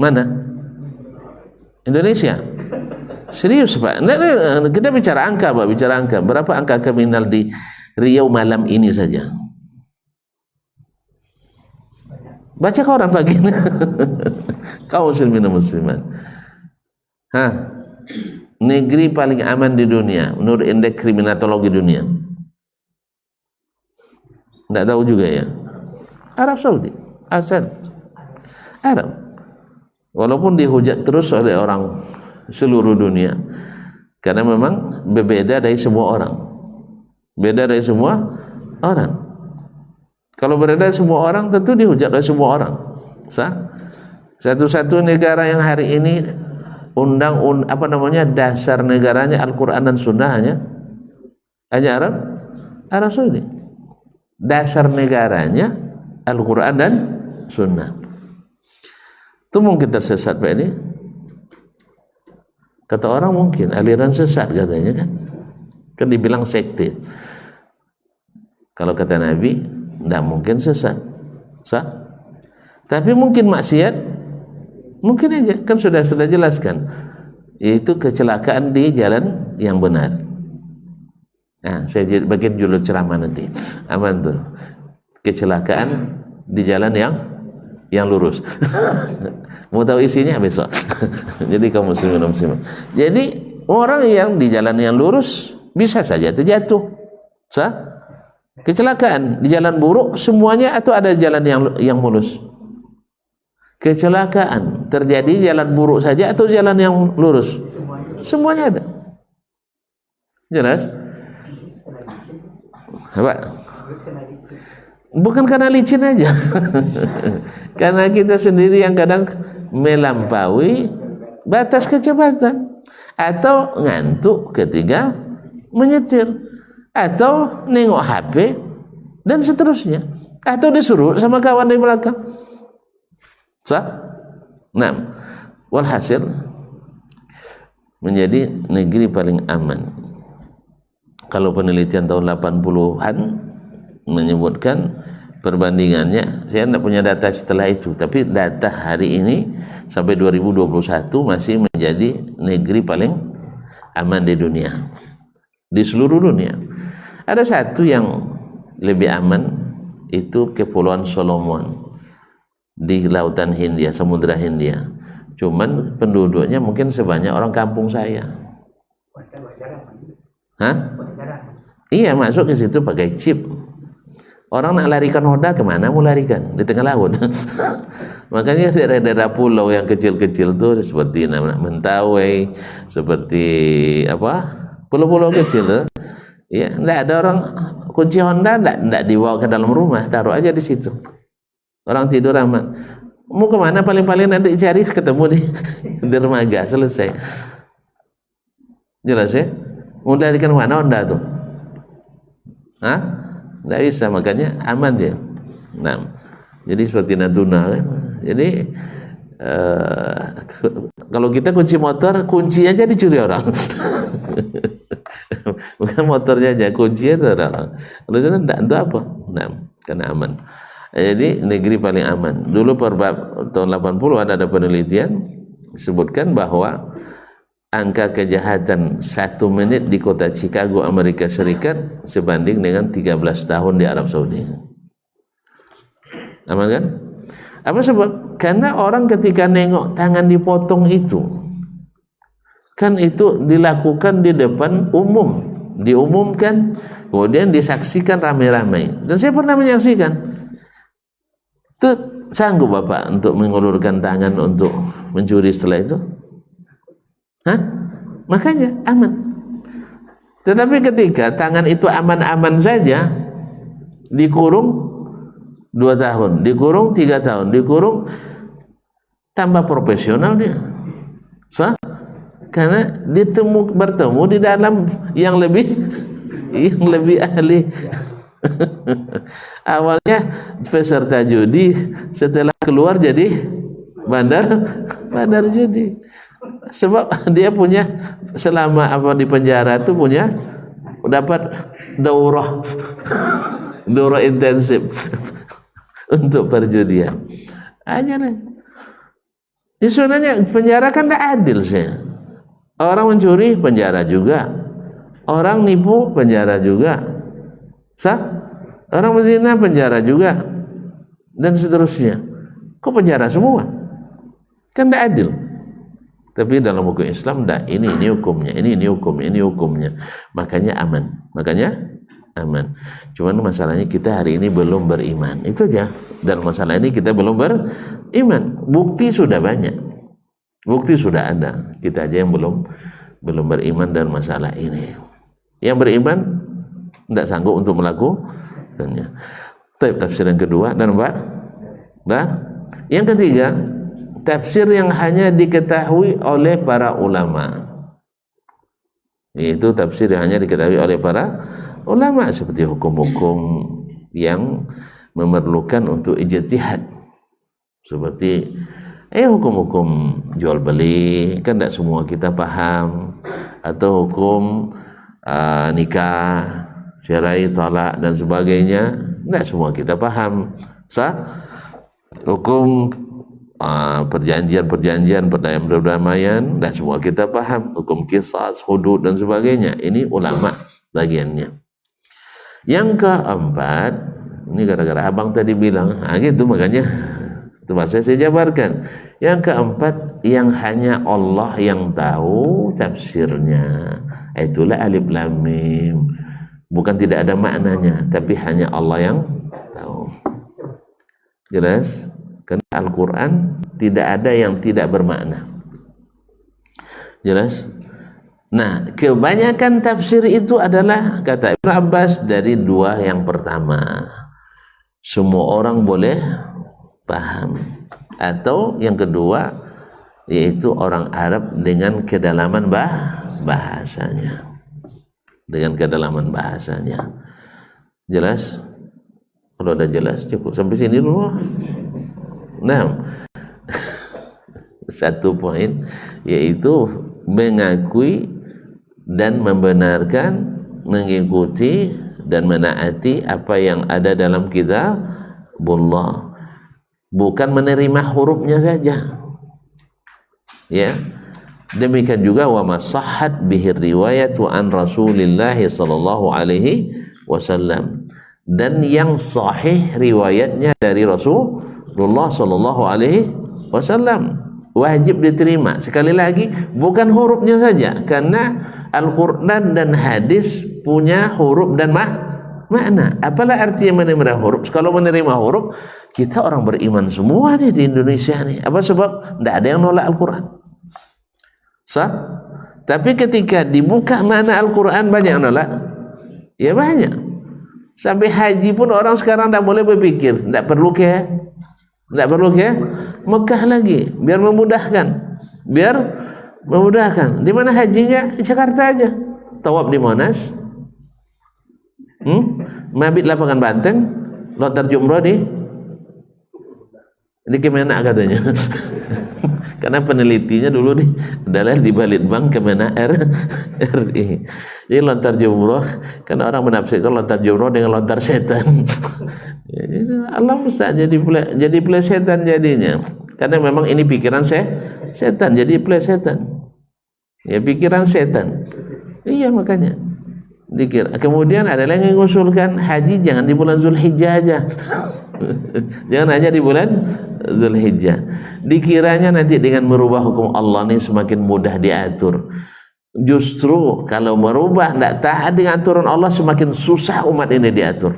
Mana? Indonesia. Serius Pak. Kita bicara angka Pak, bicara angka. Berapa angka kriminal di Riau malam ini saja? Baca koran pagi ini. Kaum muslimin dan muslimat. Negeri paling aman di dunia menurut indeks kriminatologi dunia. Tidak tahu juga ya. Arab Saudi, Asad, Arab. Walaupun dihujat terus oleh orang seluruh dunia, karena memang berbeda dari semua orang. Beda dari semua orang. Kalau berbeda semua orang, tentu dihujat oleh semua orang. Satu-satu negara yang hari ini dasar negaranya Al-Quran dan Sunnah hanya Arab Saudi. Dasar negaranya Al-Quran dan Sunnah. Itu mungkin tersesat Pak ini. Kata orang mungkin aliran sesat katanya kan. Kan dibilang sekte. Kalau kata Nabi, tidak mungkin sesat. Tapi mungkin maksiat, mungkin aja. Kan sudah jelaskan. Itu kecelakaan di jalan yang benar. Nah, saya bagian judul ceramah nanti. Aman tuh. Kecelakaan di jalan yang lurus. Mau tahu isinya besok. Jadi kaum muslimin dan muslimat. Jadi orang yang di jalan yang lurus bisa saja terjatuh. Kecelakaan di jalan buruk semuanya atau ada jalan yang mulus? Kecelakaan terjadi jalan buruk saja atau jalan yang lurus? Semuanya ada. Jelas? Apa? Bukan karena licin aja. Karena kita sendiri yang kadang melampaui batas kecepatan, atau ngantuk ketika menyetir, atau nengok HP dan seterusnya, atau disuruh sama kawan di belakang. Nah, walhasil menjadi negeri paling aman. Kalau penelitian tahun 80-an menyebutkan perbandingannya, saya tidak punya data setelah itu, tapi data hari ini sampai 2021 masih menjadi negeri paling aman di dunia, di seluruh dunia. Ada satu yang lebih aman, itu Kepulauan Solomon di lautan Hindia, Samudra Hindia. Cuman penduduknya mungkin sebanyak orang kampung saya. Iya, masuk ke situ pakai chip. Orang nak larikan Honda kemana mau larikan? Di tengah laut. Makanya daerah-daerah pulau yang kecil-kecil tuh seperti Mentawai, seperti apa? Pulau-pulau kecil tuh. Ya, enggak ada orang kunci Honda enggak dibawa ke dalam rumah, taruh aja di situ. Orang tidur aman. Mau kemana paling-paling nanti cari ketemu di dermaga, selesai. Jelas ya? Mau larikan mana Honda tuh? Hah? Nggak bisa, makanya aman dia. Nah, jadi seperti Natuna kan? Jadi kalau kita kunci motor, kunci aja dicuri orang. Bukan motornya aja, kuncinya itu orang. Kalau sana enggak, itu apa? Nah, karena aman. Jadi negeri paling aman. Dulu tahun 80 ada penelitian sebutkan bahwa angka kejahatan 1 menit di kota Chicago, Amerika Serikat sebanding dengan 13 tahun di Arab Saudi. Aman kan? Apa sebab? Karena orang ketika nengok tangan dipotong itu, kan itu dilakukan di depan umum, diumumkan, kemudian disaksikan ramai-ramai. Dan saya pernah menyaksikan. Tuh, sanggup Bapak untuk mengulurkan tangan untuk mencuri setelah itu? Hah? Makanya aman. Tetapi ketika tangan itu aman-aman saja, dikurung 2 tahun, dikurung 3 tahun, dikurung, tambah profesional dia. Karena bertemu di dalam yang lebih ahli. Awalnya peserta judi, setelah keluar jadi bandar judi. Sebab dia punya selama di penjara itu punya dapat daurah intensif untuk perjudian. Aja nih. Sebenarnya penjara kan tidak adil sih. Orang mencuri penjara juga, orang nipu penjara juga, orang berzina penjara juga, dan seterusnya. Kok penjara semua? Kan tidak adil. Tapi dalam hukum Islam enggak, ini hukumnya, ini hukumnya. Makanya aman. Cuman masalahnya kita hari ini belum beriman. Itu aja. Dalam masalah ini kita belum beriman. Bukti sudah banyak. Bukti sudah ada. Kita aja yang belum beriman dalam masalah ini. Yang beriman enggak sanggup untuk melakukannya. Tafsir yang kedua dan yang ketiga, tafsir yang hanya diketahui oleh para ulama, yaitu tafsir yang hanya diketahui oleh para ulama, seperti hukum-hukum yang memerlukan untuk ijtihad, seperti hukum-hukum jual beli, kan tidak semua kita paham, atau hukum nikah, cerai, talak dan sebagainya, tidak semua kita paham. Hukum perjanjian perdamaian, dan semua kita paham. Hukum qisas, hudud dan sebagainya, ini ulama bagiannya. Yang keempat, ini gara-gara abang tadi bilang gitu, makanya itu saya jabarkan. Yang keempat, yang hanya Allah yang tahu tafsirnya, itulah alif lam mim. Bukan tidak ada maknanya, tapi hanya Allah yang tahu. Jelas? Karena Al-Quran tidak ada yang tidak bermakna. Jelas? Nah, kebanyakan tafsir itu adalah, kata Ibn Abbas, dari 2 yang pertama. Semua orang boleh paham. Atau yang kedua, yaitu orang Arab dengan kedalaman bahasanya. Dengan kedalaman bahasanya. Jelas? Kalau udah jelas cukup sampai sini dulu. Nah, satu poin yaitu mengakui dan membenarkan, mengikuti dan menaati apa yang ada dalam kitabullah, bukan menerima hurufnya saja. Ya, demikian juga wa masahhat bihi riwayatu an Rasulillah sallallahu alaihi wasallam, dan yang sahih riwayatnya dari Rasulullah sallallahu alaihi wasallam wajib diterima. Sekali lagi, bukan hurufnya saja, karena Al-Quran dan hadis punya huruf dan makna. Apalah artinya menerima huruf? Kalau menerima huruf, kita orang beriman semua nih di Indonesia nih. Apa sebab? Tidak ada yang nolak Al-Quran. Sah? Tapi ketika dibuka makna Al-Quran, banyak yang nolak. Ya banyak. Sampai haji pun orang sekarang tidak boleh berpikir, tidak perlu ke Mekah lagi, biar memudahkan. Di mana hajinya? Jakarta aja. Tawaf di Monas, mabit lapangan Banteng, lontar jumroh di Kemenak katanya. Karena penelitinya dulu adalah di Balitbang Kemenak RI. Jadi lontar jumroh, karena orang menafsirkan lontar jumroh dengan lontar setan. Allah mustahil jadi plesetan jadinya. Karena memang ini pikiran setan, jadi plesetan. Ya pikiran setan. Iya makanya. Dikira. Kemudian ada yang mengusulkan haji jangan di bulan Zulhijjah aja. Jangan hanya di bulan Zulhijjah. Dikiranya nanti dengan merubah hukum Allah ini semakin mudah diatur. Justru kalau merubah tidak taat dengan aturan Allah, semakin susah umat ini diatur.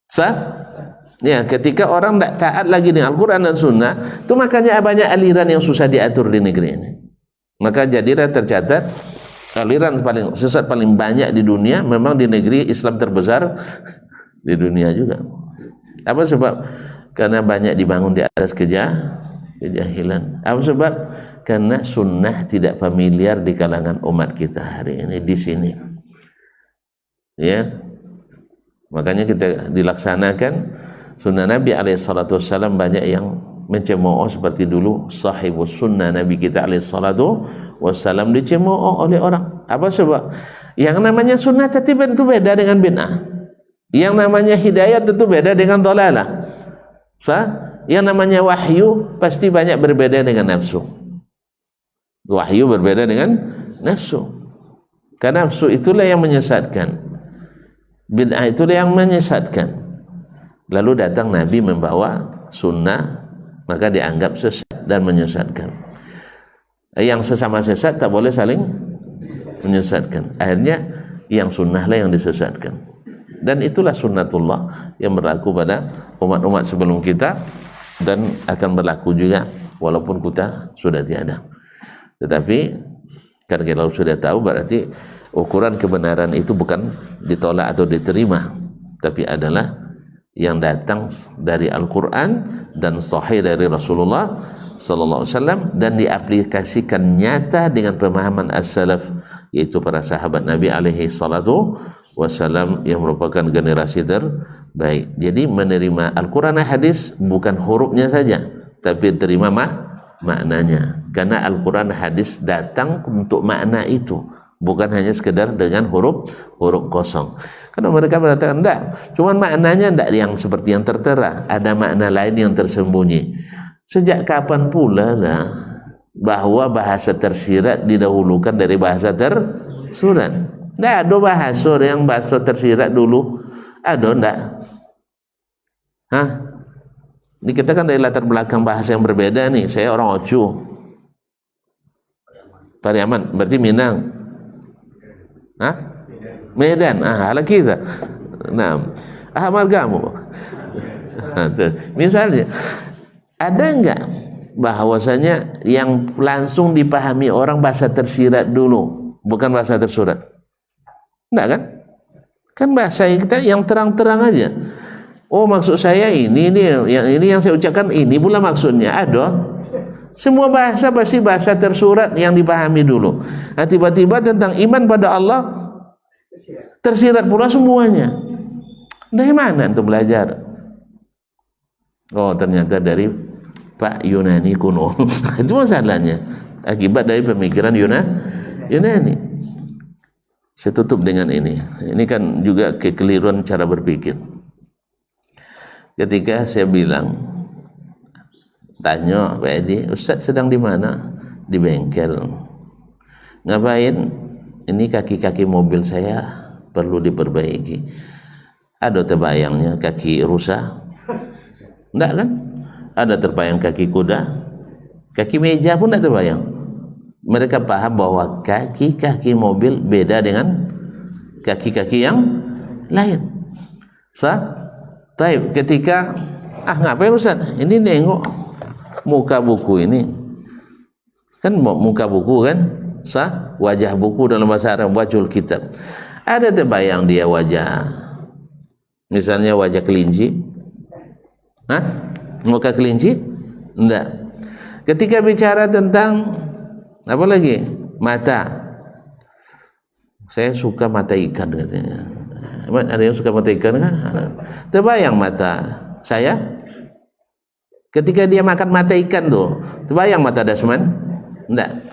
Sah? Ya, ketika orang tidak taat lagi dengan Al-Quran dan Sunnah, itu makanya banyak aliran yang susah diatur di negeri ini. Maka jadilah tercatat aliran paling sesat paling banyak di dunia memang di negeri Islam terbesar di dunia juga. Apa sebab? Karena banyak dibangun di atas kejahilan. Apa sebab? Karena sunnah tidak familiar di kalangan umat kita hari ini di sini. Ya, makanya kita dilaksanakan sunnah Nabi alaihissalam. Banyak yang mencemooh seperti dulu sahibus sunnah Nabi kita alaihissalam dicemooh oleh orang. Apa sebab? Yang namanya sunnah tentu beda dengan bid'ah. Yang namanya hidayah tentu beda dengan dhalalah. Yang namanya wahyu pasti banyak berbeda dengan nafsu. Wahyu berbeda dengan nafsu. Karena nafsu itulah yang menyesatkan. Bid'ah itulah yang menyesatkan. Lalu datang Nabi membawa sunnah, maka dianggap sesat dan menyesatkan. Yang sesama sesat tak boleh saling menyesatkan. Akhirnya yang sunnahlah yang disesatkan. Dan itulah sunnatullah yang berlaku pada umat-umat sebelum kita dan akan berlaku juga walaupun kita sudah tiada. Tetapi karena kita sudah tahu, berarti ukuran kebenaran itu bukan ditolak atau diterima, tapi adalah yang datang dari Al-Quran dan sahih dari Rasulullah sallallahu alaihi wasallam dan diaplikasikan nyata dengan pemahaman as-salaf, yaitu para sahabat Nabi alaihi salatu wasallam yang merupakan generasi terbaik. Jadi menerima Al-Quran dan hadis bukan hurufnya saja, tapi terima maknanya. Karena Al-Quran dan hadis datang untuk makna itu, bukan hanya sekedar dengan huruf kosong. Karena mereka mengatakan enggak, cuman maknanya enggak yang seperti yang tertera, ada makna lain yang tersembunyi. Sejak kapan pula lah bahwa bahasa tersirat didahulukan dari bahasa tersurat? Enggak ada bahasa yang bahasa tersirat dulu. Ada enggak? Hah? Ini kita kan dari latar belakang bahasa yang berbeda nih. Saya orang Ocu, Pariaman, berarti Minang. Hah? Medan. Ala kita. Nah, Margamu. Misalnya, ada enggak bahwasanya yang langsung dipahami orang bahasa tersirat dulu, bukan bahasa tersurat? Enggak kan? Kan bahasa kita yang terang-terang aja. Oh, maksud saya ini yang saya ucapkan ini pula maksudnya. Ada. Semua bahasa pasti bahasa tersurat yang dipahami dulu. Nah, tiba-tiba tentang iman pada Allah tersirat pula semuanya. Dari mana untuk belajar? Oh, ternyata dari Pak Yunani kuno. Itu masalahnya. Akibat dari pemikiran Yunani. Saya tutup dengan ini. Ini kan juga kekeliruan cara berpikir. Ketika saya bilang, tanya Pak Edi, Ustaz sedang di mana? Di bengkel. Ngapain? Ini kaki-kaki mobil saya perlu diperbaiki. Ada terbayangnya kaki rusa? Enggak kan? Ada terbayang kaki kuda? Kaki meja pun enggak terbayang. Mereka paham bahwa kaki-kaki mobil beda dengan kaki-kaki yang lain. Sah? Taib. Ketika ngapain Ustaz? Ini nengok muka buku ini. Kan muka buku kan? Sah? Wajah buku dalam bahasa Arab wajhul kitab. Ada terbayang dia wajah, misalnya wajah kelinci? Muka kelinci? Enggak. Ketika bicara tentang apa lagi? Mata. Saya suka mata ikan katanya. Ada yang suka mata ikan kan? Terbayang mata saya? Ketika dia makan mata ikan tuh, terbayang mata Dasman? Enggak.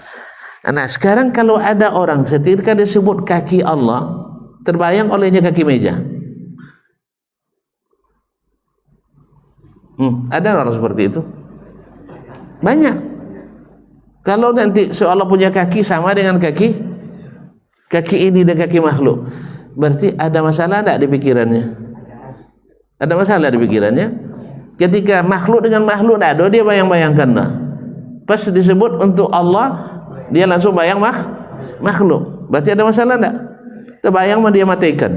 Nah, sekarang kalau ada orang ketika disebut kaki Allah, terbayang olehnya kaki meja. Ada orang seperti itu? Banyak. Kalau nanti seolah punya kaki sama dengan kaki ini dan kaki makhluk, berarti ada masalah enggak di pikirannya? Ada masalah di pikirannya? Ketika makhluk dengan makhluk enggak ada, dia bayang-bayangkan dah. Pas disebut untuk Allah, dia langsung bayang makhluk. Berarti ada masalah enggak? Terbayang dia mata ikan.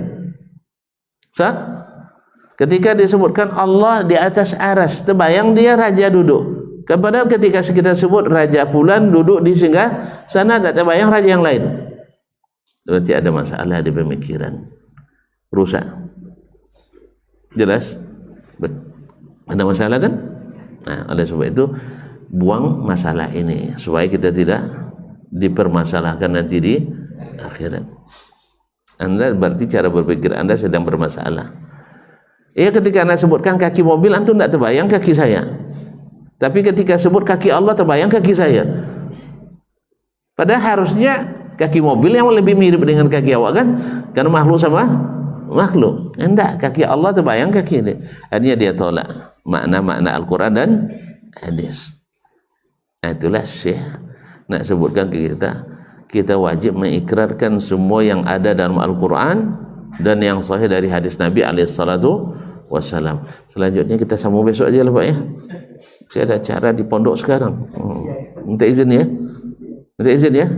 Sah? Ketika disebutkan Allah di atas aras, terbayang dia raja duduk. Padahal ketika kita sebut raja fulan duduk di singgah sana, tak terbayang raja yang lain. Berarti ada masalah di pemikiran, rusak. Jelas? Ada masalah kan? Nah, oleh sebab itu buang masalah ini supaya kita tidak dipermasalahkan nanti di akhirat. Anda berarti cara berpikir Anda sedang bermasalah. Ketika Anda sebutkan kaki mobil, antum tidak terbayang kaki saya. Tapi ketika sebut kaki Allah, terbayang kaki saya. Padahal harusnya kaki mobil yang lebih mirip dengan kaki awak kan? Karena makhluk sama makhluk. Enggak, kaki Allah terbayang kaki ini. Akhirnya dia tolak makna-makna Al-Quran dan hadis. Nah, itulah Syekh nak sebutkan ke kita wajib mengikrarkan semua yang ada dalam Al-Quran dan yang sahih dari hadis Nabi SAW. Selanjutnya kita sambung besok aja lah Pak ya. Saya ada acara di pondok sekarang. Minta izin ya. Minta izin ya.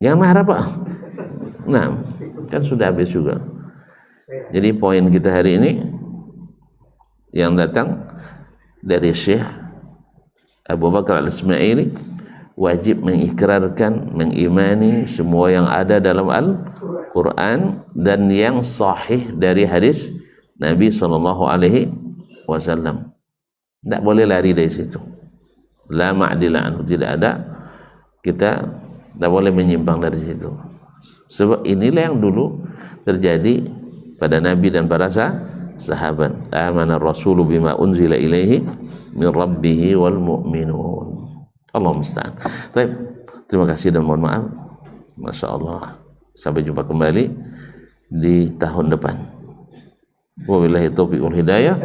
Jangan marah Pak. Nah, kan sudah habis juga. Jadi poin kita hari ini yang datang dari Syekh Abu Bakar Al-Ismaili, wajib mengikrarkan, mengimani semua yang ada dalam Al-Quran dan yang sahih dari hadis Nabi SAW. Tidak boleh lari dari situ. La ma'dila anhu, tidak ada. Kita tidak boleh menyimpang dari situ. Sebab inilah yang dulu terjadi pada Nabi dan para sahabat. Amana rasulu bima unzila ilaihi min rabbihi wal mu'minun. Allah musta'an. Baik, terima kasih dan mohon maaf. Masya Allah. Sampai jumpa kembali di tahun depan. Wabillahi taufiq wal hidayah.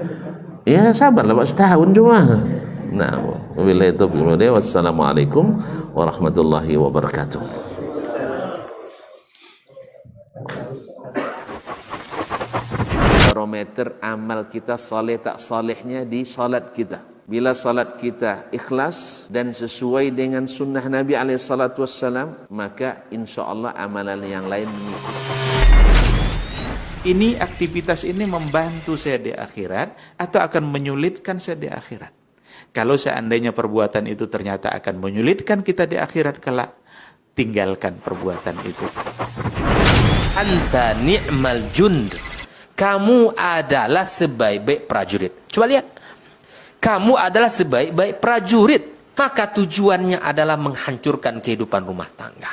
Ya sabarlah Pak, setahun cuma. Nah, wabillahi taufiq wal hidayah. Wassalamualaikum warahmatullahi wabarakatuh. Barometer amal kita saleh tak salehnya di salat kita. Bila salat kita ikhlas dan sesuai dengan sunnah Nabi SAW, maka insya Allah amalan yang lain Ini aktivitas ini membantu saya di akhirat atau akan menyulitkan saya di akhirat. Kalau seandainya perbuatan itu ternyata akan menyulitkan kita di akhirat kelak, tinggalkan perbuatan itu. Anta ni'mal jund. Kamu adalah sebaik-baik prajurit. Coba lihat. Kamu adalah sebaik-baik prajurit. Maka tujuannya adalah menghancurkan kehidupan rumah tangga.